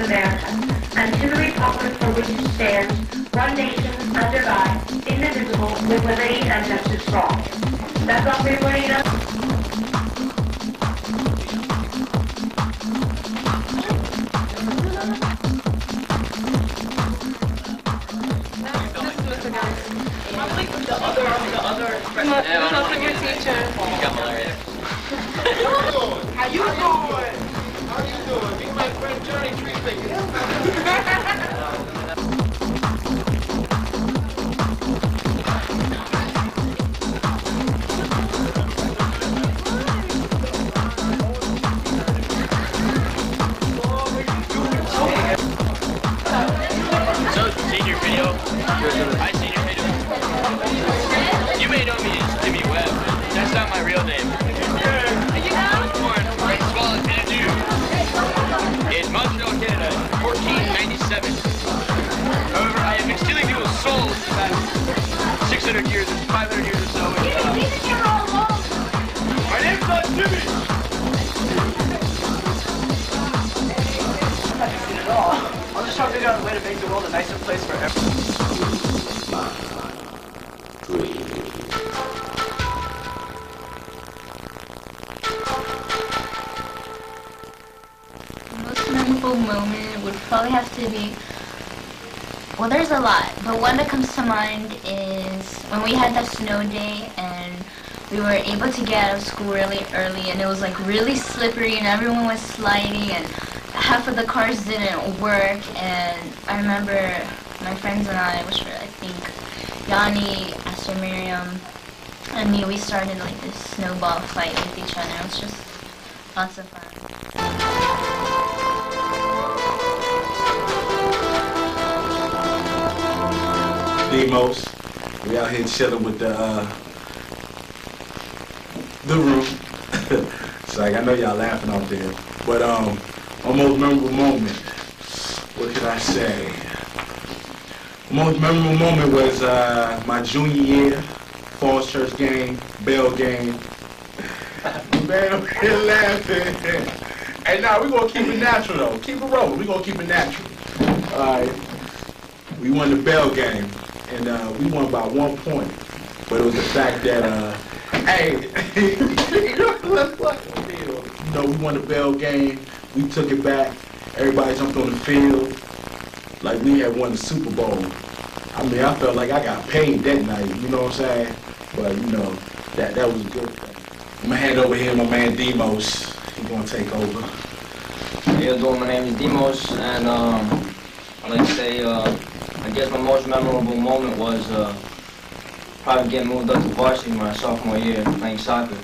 of America, and to the republic for which it stands, one nation, under God, indivisible, with liberty and justice for all. That's all, Marina. How you doing? How you doing? Me and my friend Johnny Tree So, seen your video? I seen your video. You may know me as Jimmy Webb, but that's not my real name. I was born in Squalid, Canada, in Montreal, Canada, 1497. However, I have been stealing people's souls for the past 600 years, 500 years or so. My name's not Jimmy! I'm just trying to figure out a way to make the world a nicer place for everyone. The most memorable moment would probably have to be, well, there's a lot, but one that comes to mind is when we had that snow day and we were able to get out of school really early, and it was like really slippery and everyone was sliding and half of the cars didn't work. And I remember my friends and I, which were I think Yanni, Esther, Miriam, and me, we started like this snowball fight with each other. It was just lots of fun. Demos, we out here chilling with the roof. It's like, I know y'all laughing out there, but my most memorable moment, what can I say? My most memorable moment was my junior year, Falls Church game, Bell game. Man, we're laughing. Hey, nah, we gonna keep it natural though. Keep it rolling. We gonna keep it natural. Alright. We won the Bell game, and we won by 1 point. But it was the fact that, hey, you know, we won the Bell game. We took it back. Everybody jumped on the field like we had won the Super Bowl. I mean, I felt like I got paid that night. You know what I'm saying? But you know, that was good. I'm gonna hand over here to my man Demos. He's gonna take over. Hey, yo, doing? My name is Demos, and I'd like to say, I guess my most memorable moment was probably getting moved up to varsity my sophomore year, playing soccer.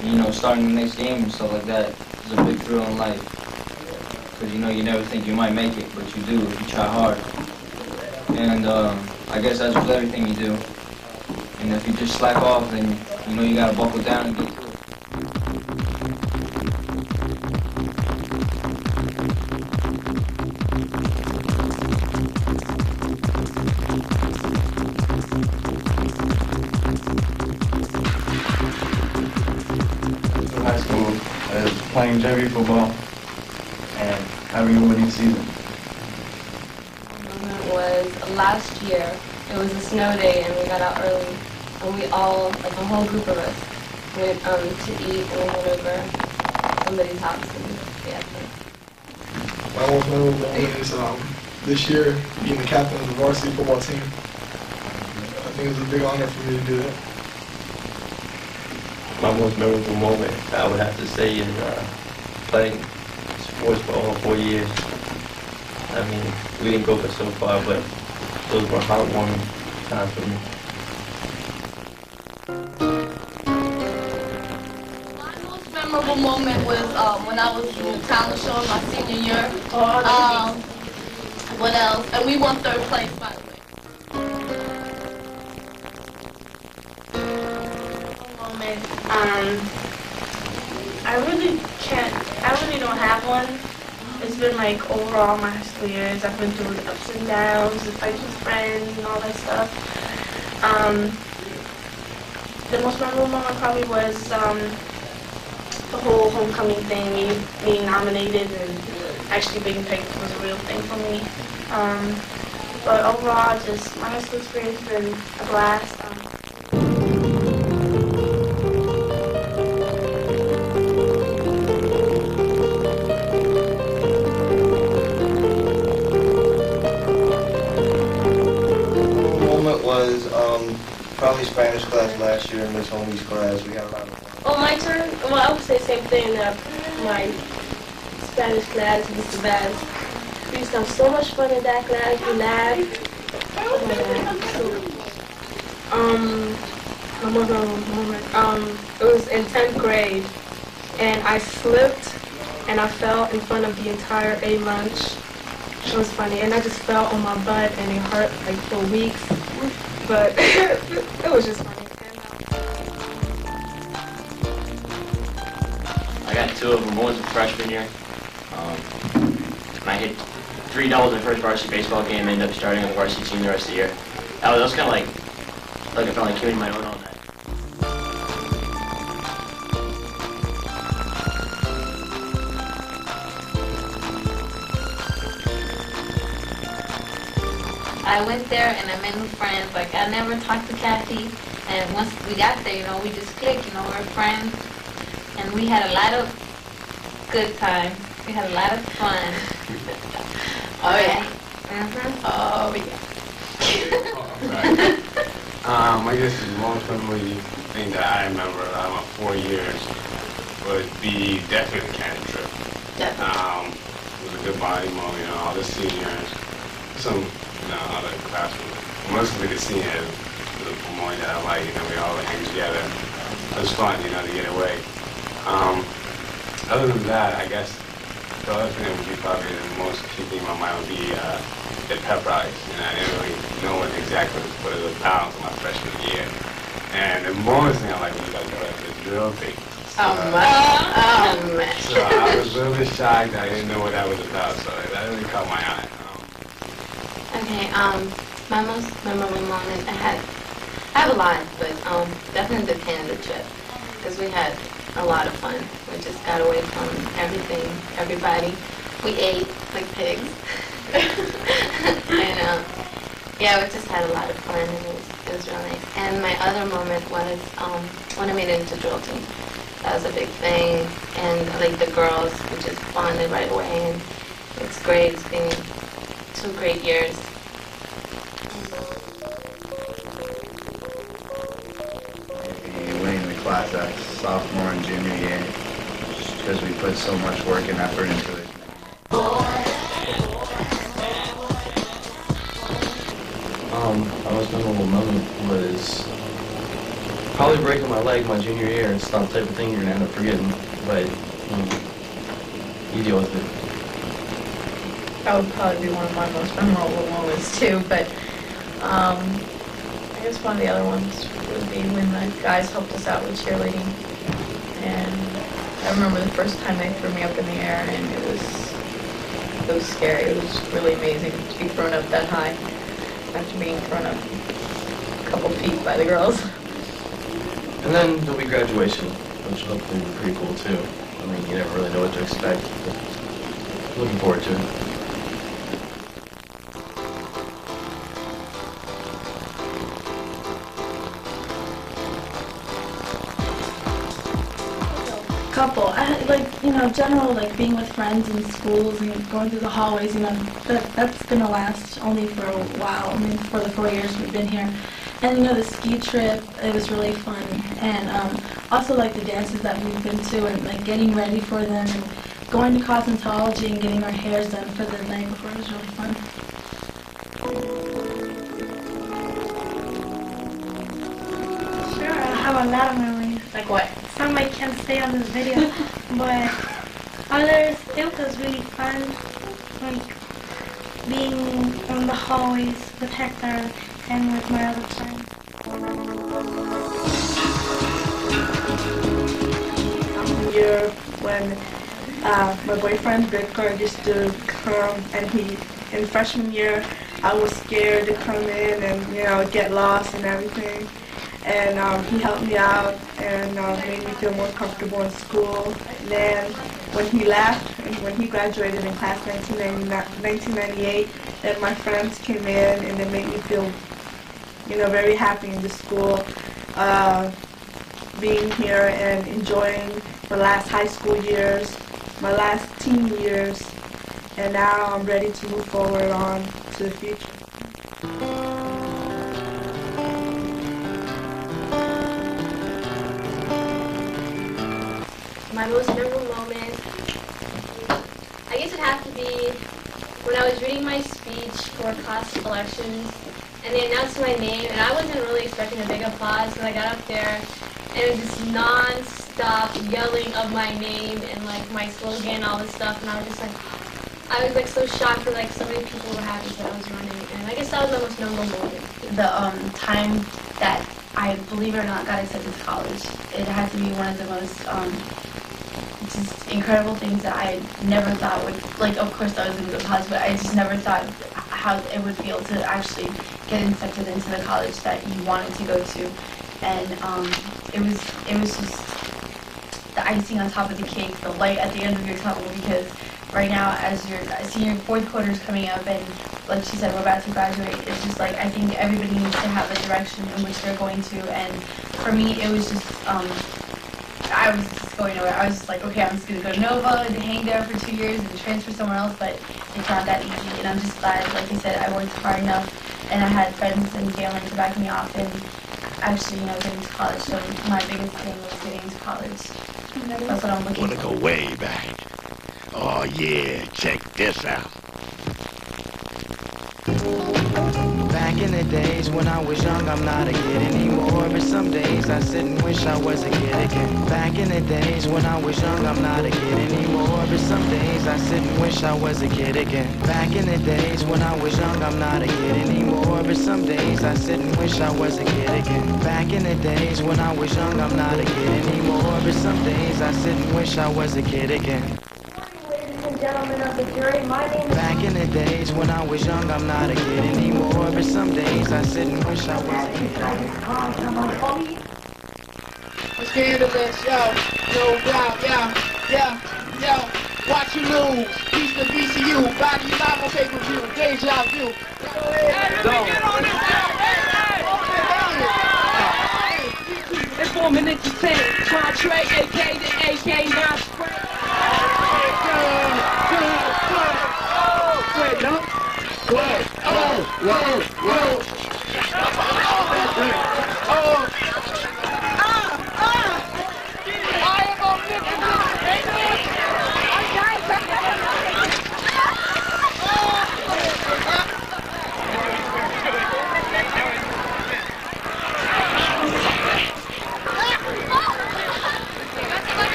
And, you know, starting the next game and stuff like that is a big thrill in life. Because, you know, you never think you might make it, but you do if you try hard. And I guess that's with everything you do. And if you just slack off, then you know you gotta buckle down and get through it. High school is playing JV football and having a winning season. Was last year. It was a snow day and we got out early, and we all, like a whole group of us, went to eat, and we went over somebody's house and yeah. My most memorable moment is this year being the captain of the varsity football team. I think it was a big honor for me to do that. My most memorable moment, I would have to say, is playing sports for all 4 years. I mean, we didn't go so far, but those were heartwarming times for me. My most memorable moment was when I was in the talent show in my senior year. What else? And we won 3rd place, by the way. Moment. I really don't have one. It's been like overall my high school years. I've been through the ups and downs, the fights with friends and all that stuff. The most memorable moment probably was the whole homecoming thing, me being nominated and actually being picked was a real thing for me. But overall, just my high school experience has been a blast. Moment was probably Spanish class last year in Miss Homie's class. We had a lot of fun. Oh, my turn? Well, I would say the same thing. My Spanish class was the best. We used to have so much fun in that class. We laughed. Oh my God. It was in 10th grade, and I slipped and I fell in front of the entire A lunch. It was funny, and I just fell on my butt, and it hurt like for weeks. But it was just funny. I got two of them. One was a freshman year. And I hit 3 doubles in my first varsity baseball game. Ended up starting on the varsity team the rest of the year. That was kind of like I felt like coming my own all night. I went there and I made new friends. Like, I never talked to Kathy, and once we got there, you know, we just clicked, you know, we're friends, and we had a lot of good times. We had a lot of fun. Oh yeah. Oh yeah. I guess the most memorable thing that I remember out of my 4 years would be definitely the Canada trip. Definitely. It was a good body moment, you know, all the seniors, some, you know, other classmates. Mostly the seniors, the moment that I like, you know, we all hang together. It was fun, you know, to get away. Other than that, I guess the other thing that would be probably the most keeping in my mind would be the pep rallies. You know, I didn't really know exactly what it was about until my freshman year. And the most thing I like was like the drill thing. So, so I was really shocked that I didn't know what that was about. So that really caught my eye. Okay, my most memorable moment, I have a lot, but definitely the Canada trip, because we had a lot of fun. We just got away from everything, everybody. We ate like pigs. And yeah, we just had a lot of fun, and it was really nice. And my other moment was when I made it into drill team. That was a big thing, and like the girls, we just bonded right away, and it's great. It's been 2 great years. Winning the class act sophomore and junior year, just because we put so much work and effort into it. My most memorable moment was probably breaking my leg my junior year. It's not the type of thing you're gonna end up forgetting, but you deal with it. That would probably be one of my most memorable moments too, but I guess one of the other ones would be when the guys helped us out with cheerleading. And I remember the first time they threw me up in the air, and it was scary. It was really amazing to be thrown up that high after being thrown up a couple feet by the girls. And then there'll be graduation, which will hopefully be pretty cool too. I mean, you never really know what to expect, but looking forward to it. Couple. General, like being with friends in schools and going through the hallways, that's gonna last only for a while. I mean, for the 4 years we've been here. And the ski trip, it was really fun. And also like the dances that we've been to, and like getting ready for them, and going to cosmetology and getting our hairs done for the night before. It was really fun. Sure, I have a lot of memories. Like what? Some I can't say on this video, but others, it was really fun, like being in the hallways with Hector and with my other friends. Year when my boyfriend Victor used to come, and in freshman year I was scared to come in and get lost and everything. And he helped me out and made me feel more comfortable in school. And then when he left and when he graduated in class 1998, that my friends came in and it made me feel, very happy in the school, being here and enjoying the last high school years, my last teen years, and now I'm ready to move forward on to the future. My most memorable moment, I guess it'd have to be when I was reading my speech for class elections, and they announced my name, and I wasn't really expecting a big applause, but I got up there, and it was just non-stop yelling of my name and like my slogan and all this stuff, and I was so shocked that so many people were happy that I was running, and I guess that was my most memorable moment. The time that I, believe it or not, got accepted to college, it had to be one of the most just incredible things that I never thought would, of course I was going to go to college, but I just never thought how it would feel to actually get accepted into the college that you wanted to go to. And it was just the icing on top of the cake, the light at the end of your tunnel, because right now, as your senior fourth quarter is coming up, and like she said, we're about to graduate, it's just I think everybody needs to have a direction in which they're going to, and for me, it was just, I was just going nowhere. I was just okay, I'm just going to go to Nova and hang there for 2 years and transfer somewhere else, but it's not that easy, and I'm just glad, like I said, I worked hard enough, and I had friends and family to back me off, and actually, getting to college, so my biggest thing was getting to college. That's what I'm looking for. Wanna go way back. Oh yeah, check this out. Back in the days when I was young, I'm not a kid anymore. But some days I sit and wish I was a kid again. Back in the days when I was young, I'm not a kid anymore. But some days I sit and wish I was a kid again. Back in the days when I was young, I'm not a kid anymore. But some days I sit and wish I was a kid again. Back in the days when I was young, I'm not a kid anymore. But some days I sit and wish I was a kid again. Gentlemen of the jury, my name is... Back in the days when I was young, I'm not a kid anymore. But some days I sit and wish I was a kid. Let's get into this, yo, watch you lose. Piece to VCU, body live on pay-per-view, deja vu. It's 4 minutes to 10. Contract, AK to AK, now spray.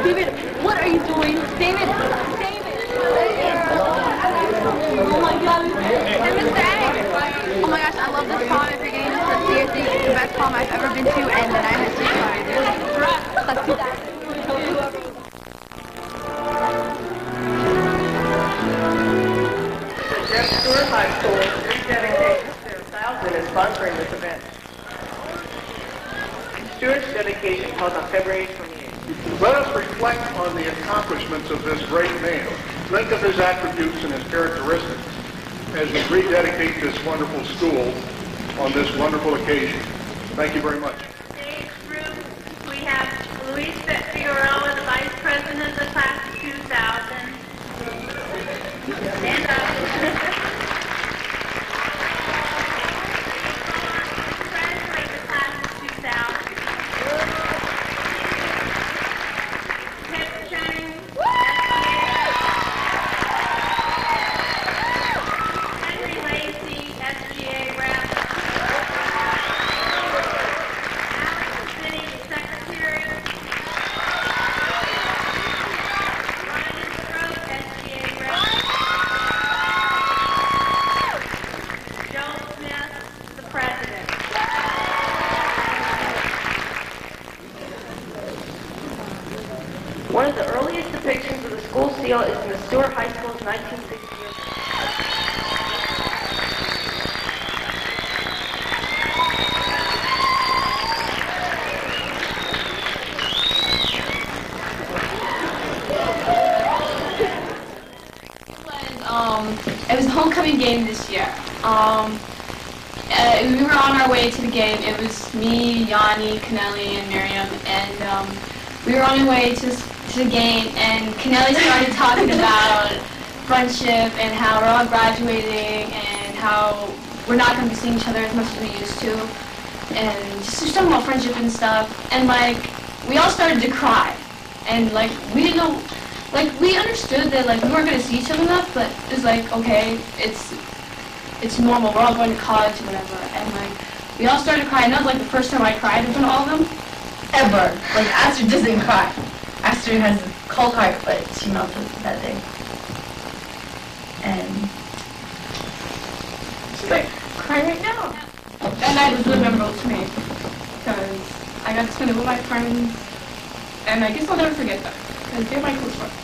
David, what are you doing? David! Oh my god. And Mr. A! Oh my gosh, I love this prom. If you're getting this for seriously, it's the best prom I've ever been to, and then I had two parties. Let's do that. Stuart High School rededicates their 1000 is sponsoring this event. Stuart's dedication held on February 28th. Let us reflect on the accomplishments of this great man. Think of his attributes and his characteristics as we rededicate this wonderful school on this wonderful occasion. Thank you very much. Today's group, we have Luis Figueroa, the Vice President of the Class of 2000. Stand up. President of the Class of 2000. Ted Chang. Henry Lacey, SGA rep. Alex Finney, secretary. Ryan Stroke, SGA rep. Joe Smith, the president. One of the earliest depictions of the school seal is in the Stuart High School's 1960 year. It was the homecoming game this year. We were on our way to the game. It was me, Yanni, Kennelly, and Miriam, and we were on our way to the game, and Kennelly started talking about friendship and how we're all graduating and how we're not going to be seeing each other as much as we used to, and just talking about friendship and stuff. And like, we all started to cry, and like, we didn't know. Like, we understood that, like, we weren't going to see each other enough, but it was like, okay, it's normal. We're all going to college or whatever. And, like, we all started crying. That was, like, the first time I cried in front of all of them. Ever. Like, Astrid doesn't cry. Astrid has a cold heart, but she melted that day. And she's like, crying right now. That night was really memorable to me, because I got to spend it with my friends, and I guess I'll never forget that, because they're my close friends.